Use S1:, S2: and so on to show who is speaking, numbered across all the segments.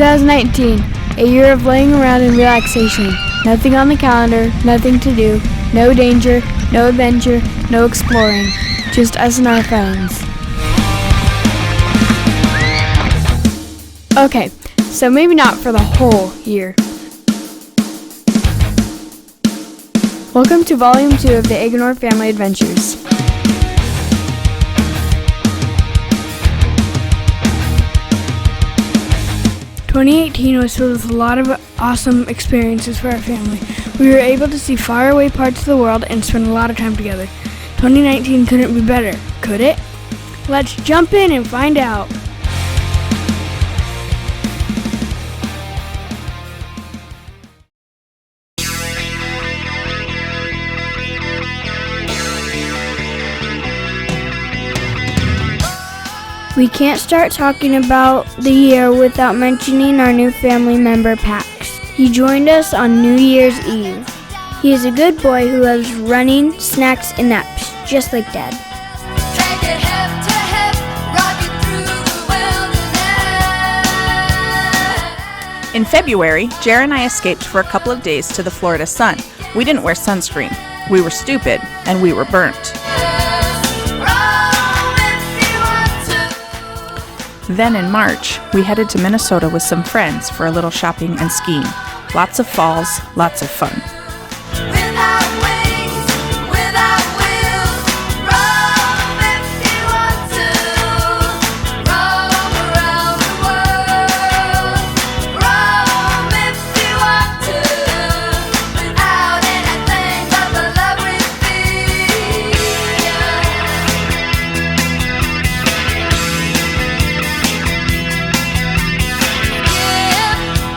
S1: 2019, a year of laying around in relaxation. Nothing on the calendar, nothing to do, no danger, no adventure, no exploring. Just us and our phones. Okay, so maybe not for the whole year. Welcome to Volume 2 of the Eginoire Family Adventures. "2018 was filled with a lot of awesome experiences for our family. We were able to see faraway parts of the world and spend a lot of time together. 2019 couldn't be better, could it? Let's jump in and find out. We can't start talking about the year without mentioning our new family member, Pax. He joined us on New Year's Eve. He is a good boy who loves running, snacks, and naps, just like Dad.
S2: Take it hip to hip, rock it through the wilderness.
S3: In February, Jer and I escaped for a couple of days to the Florida sun. We didn't wear sunscreen. We were stupid, and we were burnt. Then in March, we headed to Minnesota with some friends for a little shopping and skiing. Lots of falls, lots of fun.
S2: Without wings, without wheels, roam if you want to. Roam around the world. Roam if you want to. Without anything but the love we feel. Give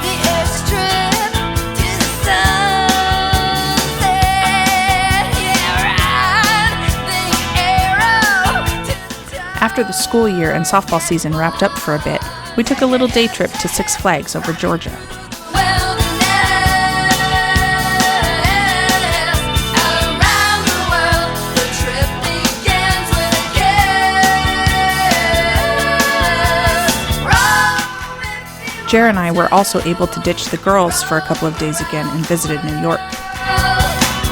S2: the airstrip to the sunset. Yeah, ride the arrow to the top.
S3: After the school year and softball season wrapped up for a bit, we took a little day trip to Six Flags over Georgia.
S2: Around the world, the trip begins with a kiss. Roam if you
S3: Jer and I were also able to ditch the girls for a couple of days again and visited New York.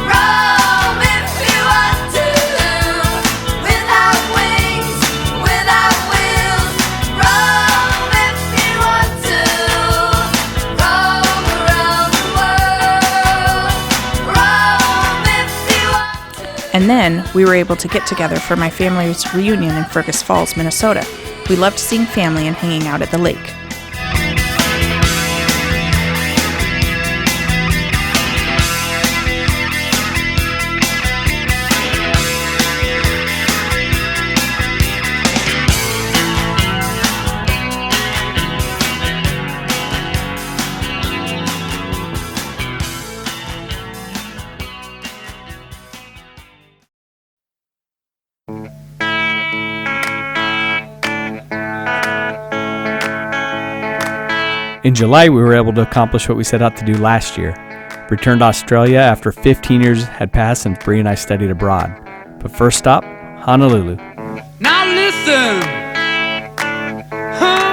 S2: roam if you want to. Without wings, without wheels. Roam if you want to. Roam around the world. Roam if you want to.
S3: And then we were able to get together for my family's reunion in Fergus Falls, Minnesota. We loved seeing family and hanging out at the lake.
S4: In July, we were able to accomplish what we set out to do last year. Returned to Australia after 15 years had passed and Bree and I studied abroad. But first stop, Honolulu.
S5: Now listen,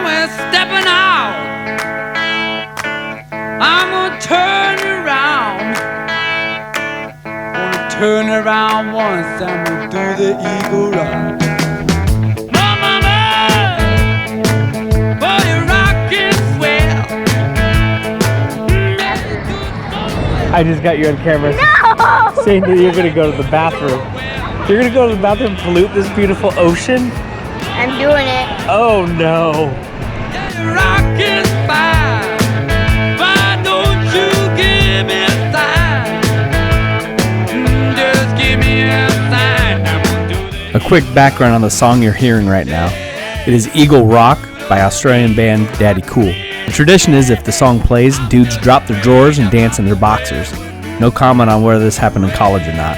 S5: we're stepping out. I'm gonna turn around. Gonna turn around once, I'm gonna do the eagle run. Mama, boy, you're rocking swell.
S4: I just got you on camera saying that you're going to go to the bathroom. You're going to go to the bathroom and pollute this beautiful ocean?
S1: I'm doing it.
S4: Oh no.
S5: You're rocking fine. Why don't you give me a sign? Just give me a sign. I'm gonna do the
S4: A quick background on the song you're hearing right now. It is Eagle Rock by Australian band Daddy Cool. The tradition is if the song plays, dudes drop their drawers and dance in their boxers. No comment on whether this happened in college or not.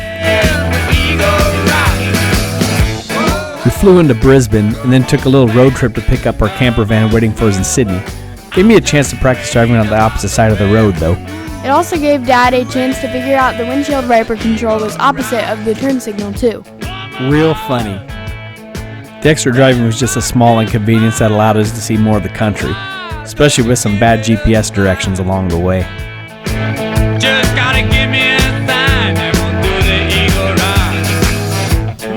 S4: We flew into Brisbane and then took a little road trip to pick up our camper van waiting for us in Sydney. Gave me a chance to practice driving on the opposite side of the road though.
S1: It also gave Dad a chance to figure out the windshield wiper control was opposite of the turn signal too.
S4: Real funny. The extra driving was just a small inconvenience that allowed us to see more of the country. especially with some bad GPS directions along the way.
S5: Just gotta give me a sign and we'll do the Eagle Ride.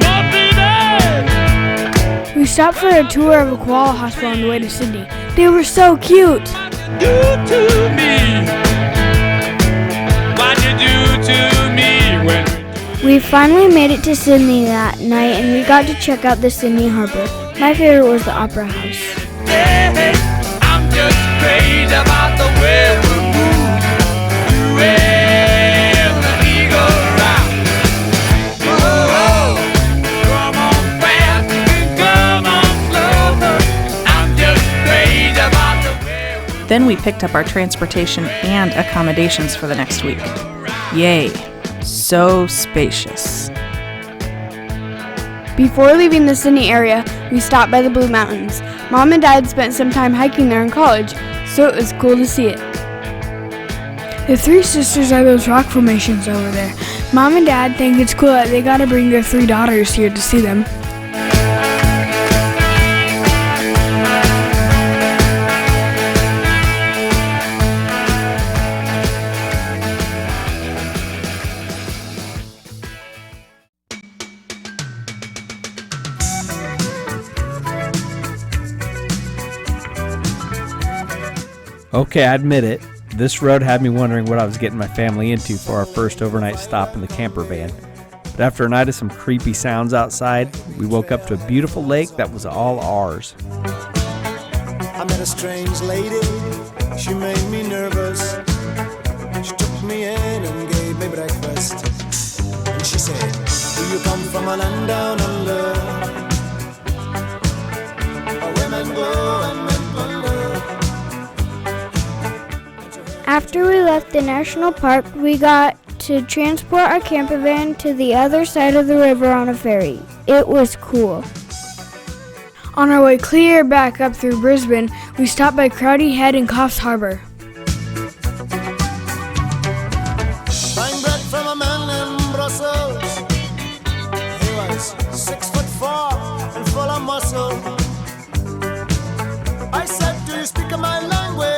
S5: Won't be there.
S1: We stopped for a tour of a koala hospital on the way to Sydney. They were so cute.
S5: Do to me what you do to me when
S6: We finally made it to Sydney that night and we got to check out the Sydney Harbour. My favorite was the Opera House.
S5: hey, I'm just crazy about the way we move. You and the Eagle Ride. Oh, come on fast and come on slow. I'm just crazy about the way we
S3: Then we picked up our transportation and accommodations for the next week. Yay, so spacious.
S1: Before leaving the Sydney area, we stopped by the Blue Mountains. Mom and Dad spent some time hiking there in college, so it was cool to see it. The Three Sisters are those rock formations over there. Mom and Dad think it's cool that they got to bring their 3 daughters here to see them.
S4: Okay, I admit it. This road had me wondering what I was getting my family into for our first overnight stop in the camper van. But after a night of some creepy sounds outside, we woke up to a beautiful lake that was all ours.
S7: I met a strange lady, she made me nervous. She took me in and gave me breakfast. And she said, do you come from a land down under? Where women go and men plunder.
S6: After we left the national park, we got to transport our camper van to the other side of the river on a ferry. It was cool.
S1: On our way clear back up through Brisbane, we stopped by Crowdy Head and Coffs Harbour.
S7: Buying bread from a man in Brussels. He was 6'4" and full of muscle. I said, do you speak my language?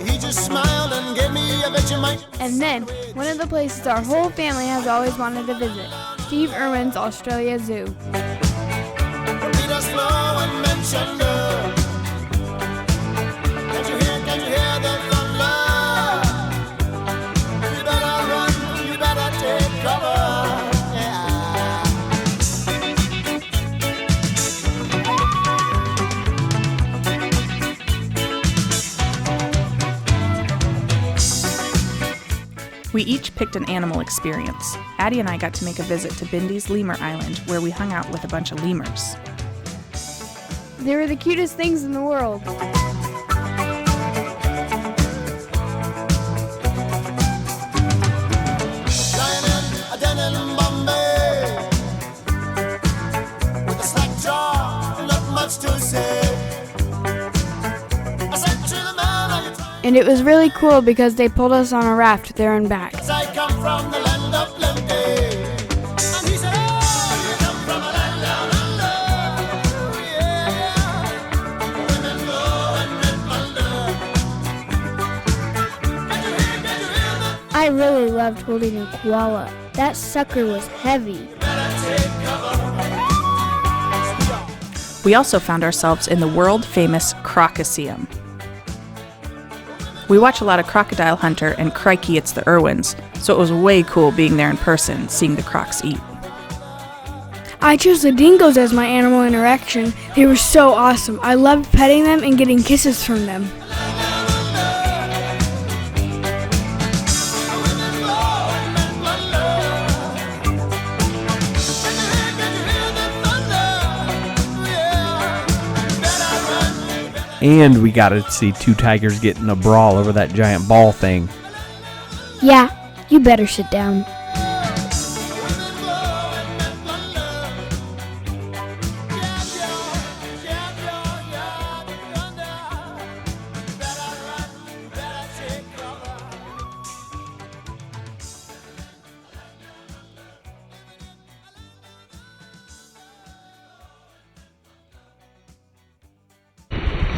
S7: He just smiled and gave me a Vegemite.
S1: And then, one of the places our whole family has always wanted to visit, Steve Irwin's Australia Zoo.
S7: Beat us slow and mention her. Can you hear the thunder? You better run, you better take cover. Yeah.
S3: We each picked an animal experience. Addie and I got to make a visit to Bindy's Lemur Island, where we hung out with a bunch of lemurs.
S1: They were the cutest things in the world.
S7: Lying in a den in Bombay with a slack jaw, not much to say. I said to the man, are you trying?
S1: And it was really cool because they pulled us on a raft there and back.
S7: As I come from the land of plenty. And he said, oh, you come from a land down under. Oh, yeah. Women go and men plunder. Can you hear the
S6: I really loved holding a koala. That sucker was heavy.
S3: We also found ourselves in the world-famous Crocoseum. We watch a lot of Crocodile Hunter and Crikey It's the Irwins, so it was way cool being there in person, seeing the crocs eat.
S1: I chose the dingoes as my animal interaction. They were so awesome. I loved petting them and getting kisses from them.
S4: And we got to see 2 tigers get in a brawl over that giant ball thing.
S6: Yeah, you better sit down.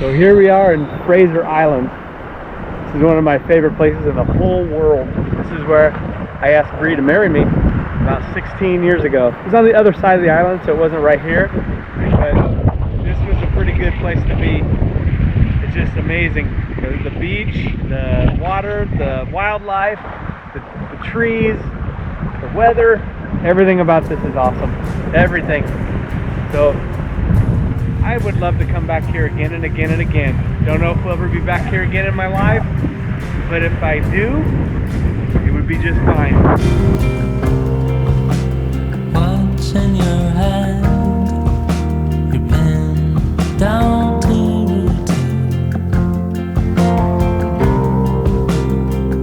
S4: So here we are in Fraser Island. This is one of my favorite places in the whole world. This is where I asked Bree to marry me about 16 years ago. It was on the other side of the island, so it wasn't right here, but this was a pretty good place to be. It's just amazing. The beach, the water, the wildlife, the trees, the weather, everything about this is awesome. Everything. So I would love to come back here again and again and again. Don't know if we'll ever be back here again in my life, but if I do, it would be just fine.
S8: What's in your hand? You've been down to routine.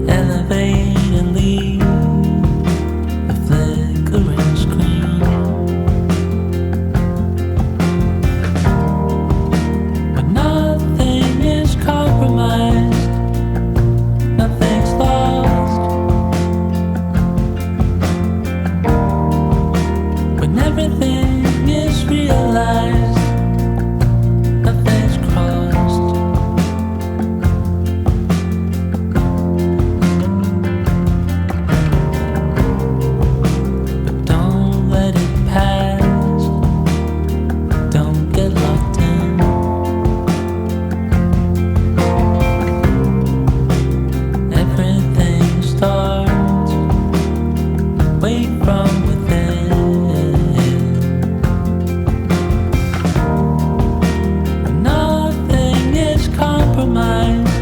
S8: Elevate and leave the flickering screen. But nothing is compromised, nothing's lost. When everything is realized, nothing's crossed. But don't let it pass, don't get locked in. Everything starts way from within. Nothing is compromised,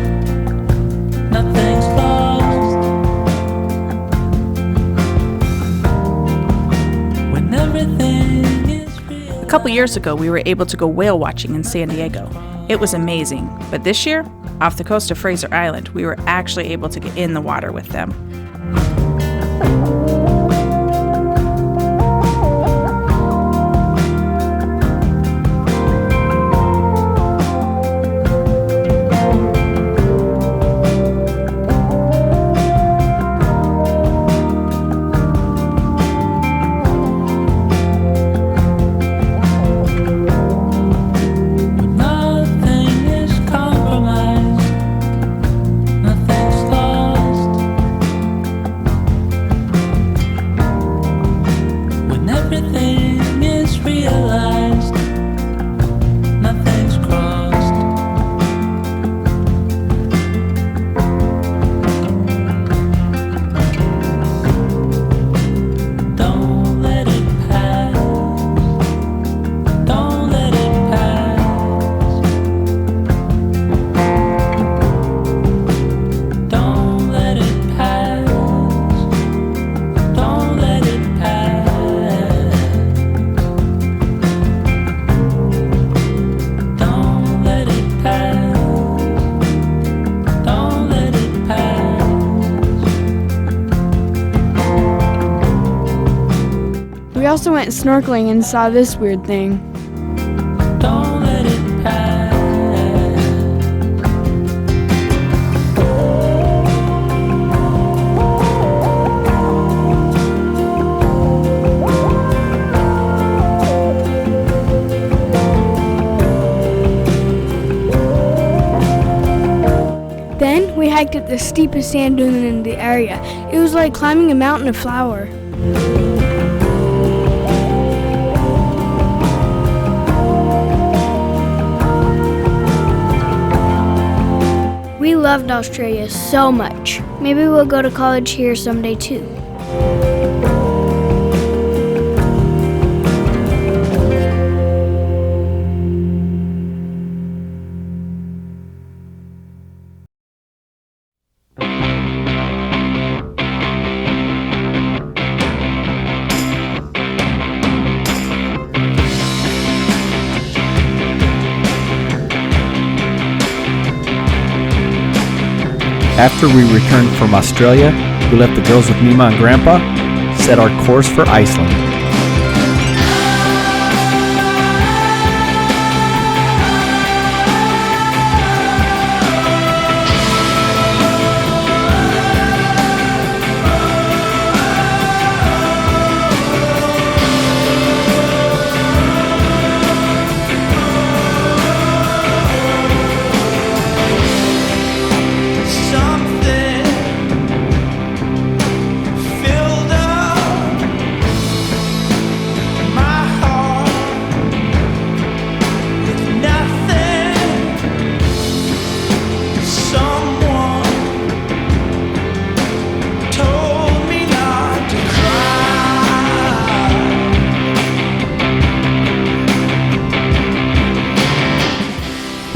S8: nothing's lost. When everything is real.
S3: A couple years ago, we were able to go whale watching in San Diego. It was amazing, but this year, off the coast of Fraser Island, we were actually able to get in the water with them.
S8: Nothing is compromised, nothing's lost. When everything is realized, nothing's crossed. Don't let it pass, don't let it pass. Don't let it pass, don't let it pass. Don't let it pass, don't let it pass.
S1: We also went snorkeling and saw this weird thing.
S8: Don't let it pass.
S1: Then we hiked up the steepest sand dune in the area. It was like climbing a mountain of flour. We loved Australia so much. Maybe we'll go to college here someday too.
S4: After we returned from Australia, we left the girls with Mima and Grandpa, set our course for Iceland.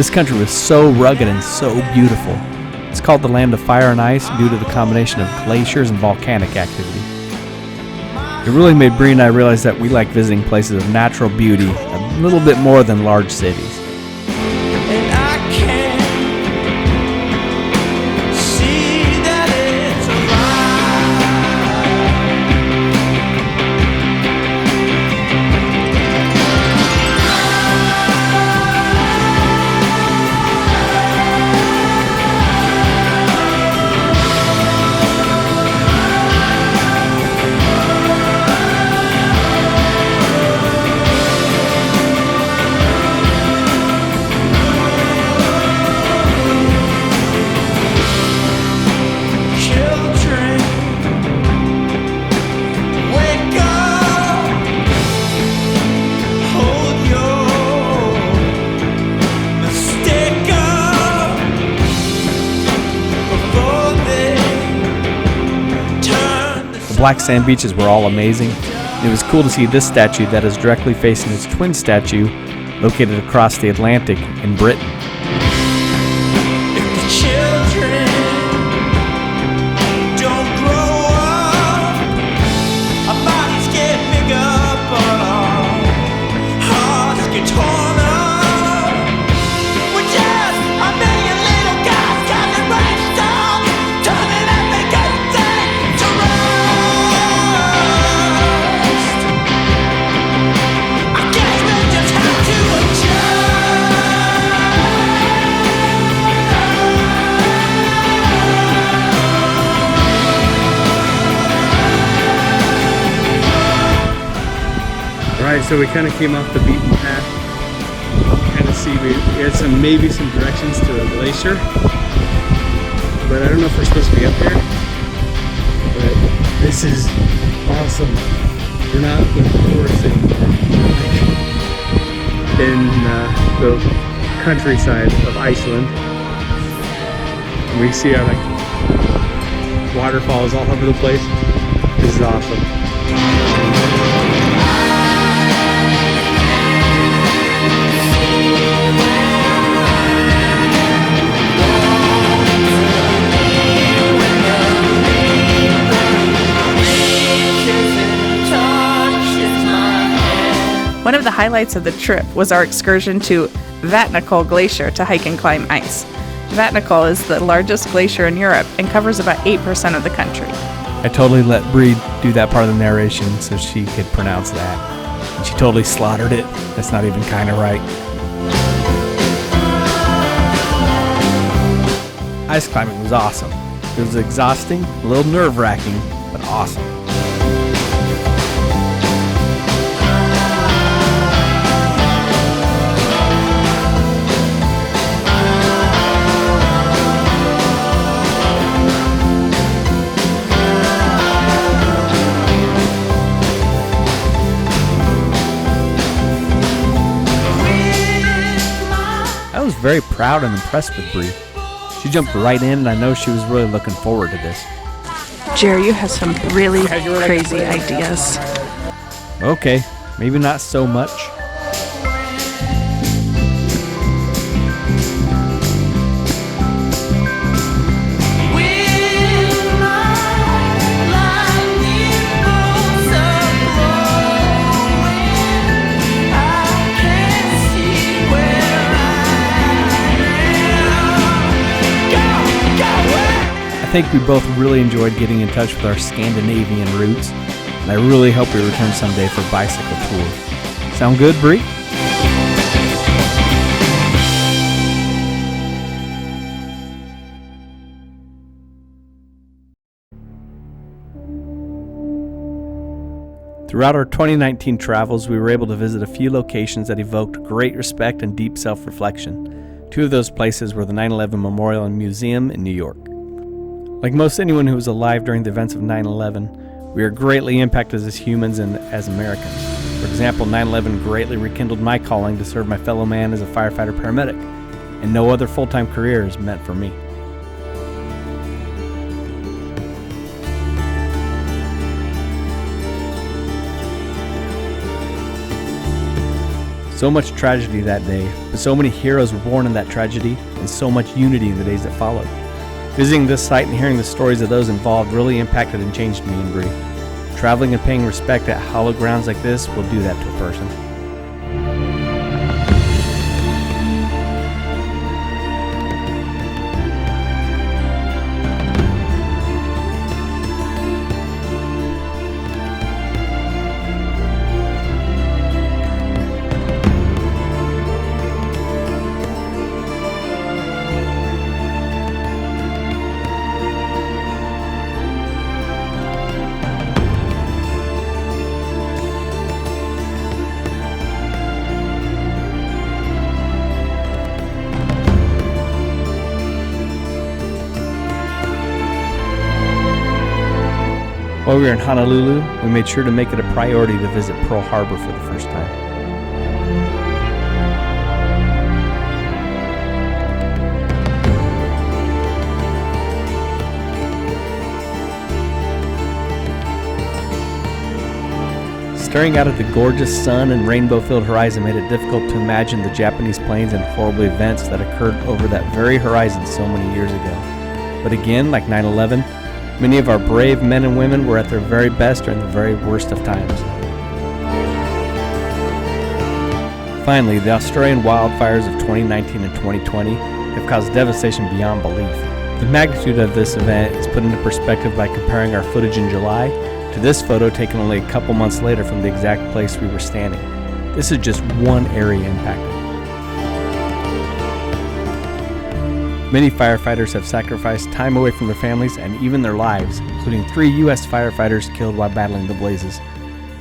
S4: This country was so rugged and so beautiful. It's called the land of fire and ice due to the combination of glaciers and volcanic activity. It really made Bree and I realize that we like visiting places of natural beauty a little bit more than large cities.
S5: And I can't see that it's a children, wake up, hold your mistake up before they turn the
S4: The black sand beaches were all amazing. It was cool to see this statue that is directly facing its twin statue located across the Atlantic in Britain.
S5: If the children don't grow up, our bodies get bigger, but our hearts get torn up. We're just a million little guys coming right down, turning every good thing to rust. I guess we'll just have to adjust.
S4: Alright, so we kind of came off the beaten path. Kind of see we had maybe some directions to a glacier. But I don't know if we're supposed to be up here. But this is awesome. We're not with tourists anymore. In the countryside of Iceland. And we see our waterfalls all over the place. This is awesome.
S3: One of the highlights of the trip was our excursion to Vatnajökull Glacier to hike and climb ice. Vatnajökull is the largest glacier in Europe and covers about 8% of the country.
S4: I totally let Bree do that part of the narration so she could pronounce that. And she totally slaughtered it. That's not even kind of right. Ice climbing was awesome. It was exhausting, a little nerve-wracking, but awesome. I was very proud and impressed with Bree. She jumped right in, and I know she was really looking forward to this.
S3: Jerry, you have some really crazy ideas.
S4: Okay, maybe not so much. I think we both really enjoyed getting in touch with our Scandinavian roots, and I really hope we return someday for a bicycle tour. Sound good, Bree? Throughout our 2019 travels, we were able to visit a few locations that evoked great respect and deep self-reflection. Two of those places were the 9/11 Memorial and Museum in New York. Like most anyone who was alive during the events of 9/11, we are greatly impacted as humans and as Americans. For example, 9/11 greatly rekindled my calling to serve my fellow man as a firefighter paramedic, and no other full-time career is meant for me. So much tragedy that day, but so many heroes were born in that tragedy, and so much unity in the days that followed. Visiting this site and hearing the stories of those involved really impacted and changed me and Bree. Traveling and paying respect at hallowed grounds like this will do that to a person. While we were in Honolulu, we made sure to make it a priority to visit Pearl Harbor for the first time. Staring out at the gorgeous sun and rainbow-filled horizon made it difficult to imagine the Japanese planes and horrible events that occurred over that very horizon so many years ago. But again, like 9/11, many of our brave men and women were at their very best during the very worst of times. Finally, the Australian wildfires of 2019 and 2020 have caused devastation beyond belief. The magnitude of this event is put into perspective by comparing our footage in July to this photo taken only a couple months later from the exact place we were standing. This is just one area impacted. Many firefighters have sacrificed time away from their families and even their lives, including 3 U.S. firefighters killed while battling the blazes.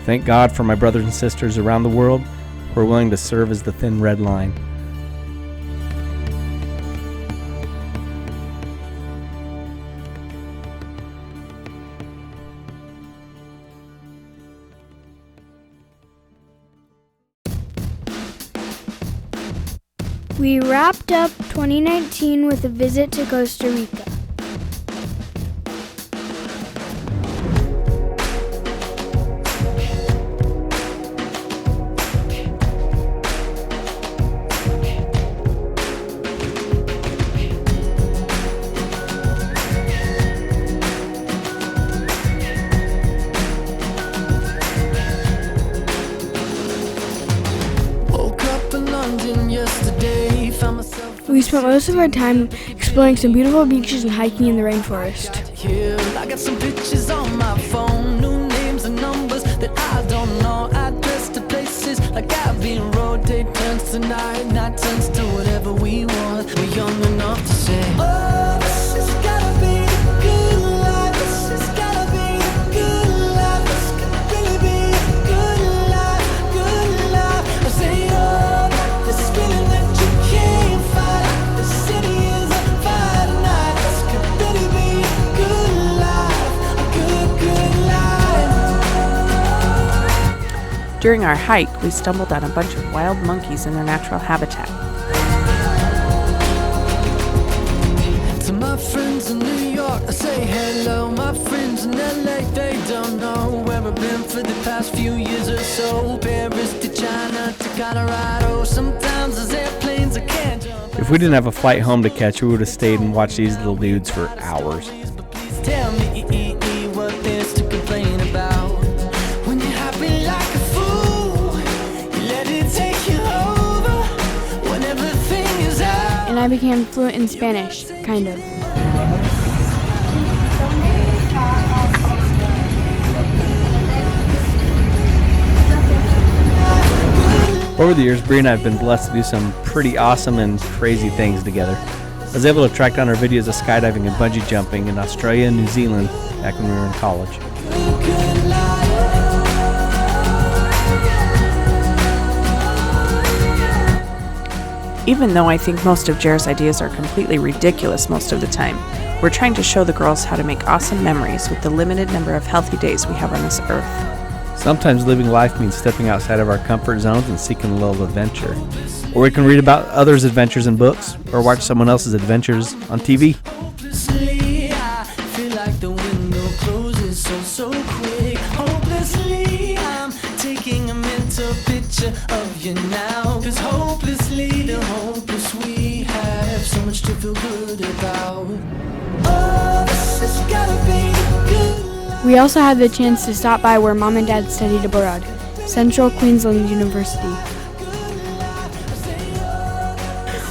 S4: Thank God for my brothers and sisters around the world who are willing to serve as the thin red line.
S6: We wrapped up 2019 with a visit to Costa Rica.
S8: Woke up in London yesterday, found myself
S1: We spent most of our time exploring some beautiful beaches and hiking in the rainforest.
S8: here. I got some pictures on my phone, new names and numbers that I don't know. Address to places like I've been road. Day turns to night, night turns to whatever we want. We're young enough to say, oh, this has gotta be a good life. This has gotta be a good life. This could really be a good life, good life. I say, oh, this feeling that you can't fight. The city is on fire tonight. This could really be a good life, a good life.
S3: During our hike, we stumbled on a bunch of wild monkeys in their natural habitat.
S8: To my friends in New York, I say hello. My friends in LA, they don't know where I've been for the past few years or so. Paris to China to Colorado. Sometimes there's airplanes I can't jump.
S4: If we didn't have a flight home to catch, we would have stayed and watched these little dudes for hours.
S8: But please tell me what there's to complain about. When you're happy like a fool, you let it take you over. When everything is out.
S1: And I became fluent in Spanish, kind of.
S4: Over the years, Bree and I have been blessed to do some pretty awesome and crazy things together. I was able to track down our videos of skydiving and bungee jumping in Australia and New Zealand back when we were in college.
S3: Even though I think most of Jer's ideas are completely ridiculous most of the time, we're trying to show the girls how to make awesome memories with the limited number of healthy days we have on this earth.
S4: Sometimes living life means stepping outside of our comfort zones and seeking a little adventure. Or we can read about others' adventures in books, or watch someone else's adventures on TV.
S8: Hopelessly, I feel like the window closes so quick. Hopelessly, I'm taking a mental picture picture of you now. Cause hopelessly the hopeless we have so much to feel good about. Oh, this has gotta be good.
S1: We also had the chance to stop by where Mom and Dad studied abroad, Central Queensland University.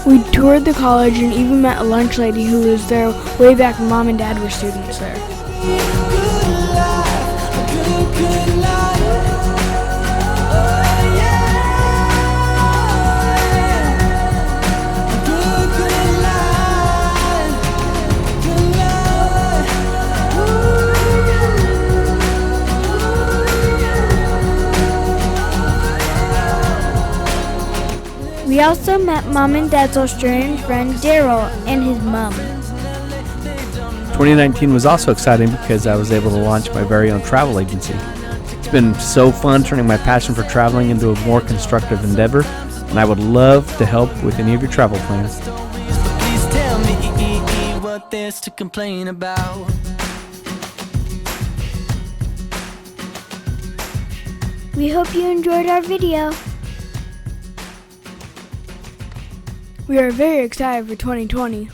S1: We toured the college and even met a lunch lady who was there way back when Mom and Dad were students there.
S6: We also met Mom and Dad's Australian friend Daryl and his mom.
S4: 2019 was also exciting because I was able to launch my very own travel agency. It's been so fun turning my passion for traveling into a more constructive endeavor, and I would love to help with any of your travel plans.
S8: Please tell me what there's to complain about.
S6: We hope you enjoyed our video.
S1: We are very excited for 2020.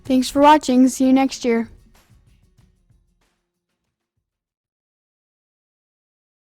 S1: Thanks for watching. See you next year.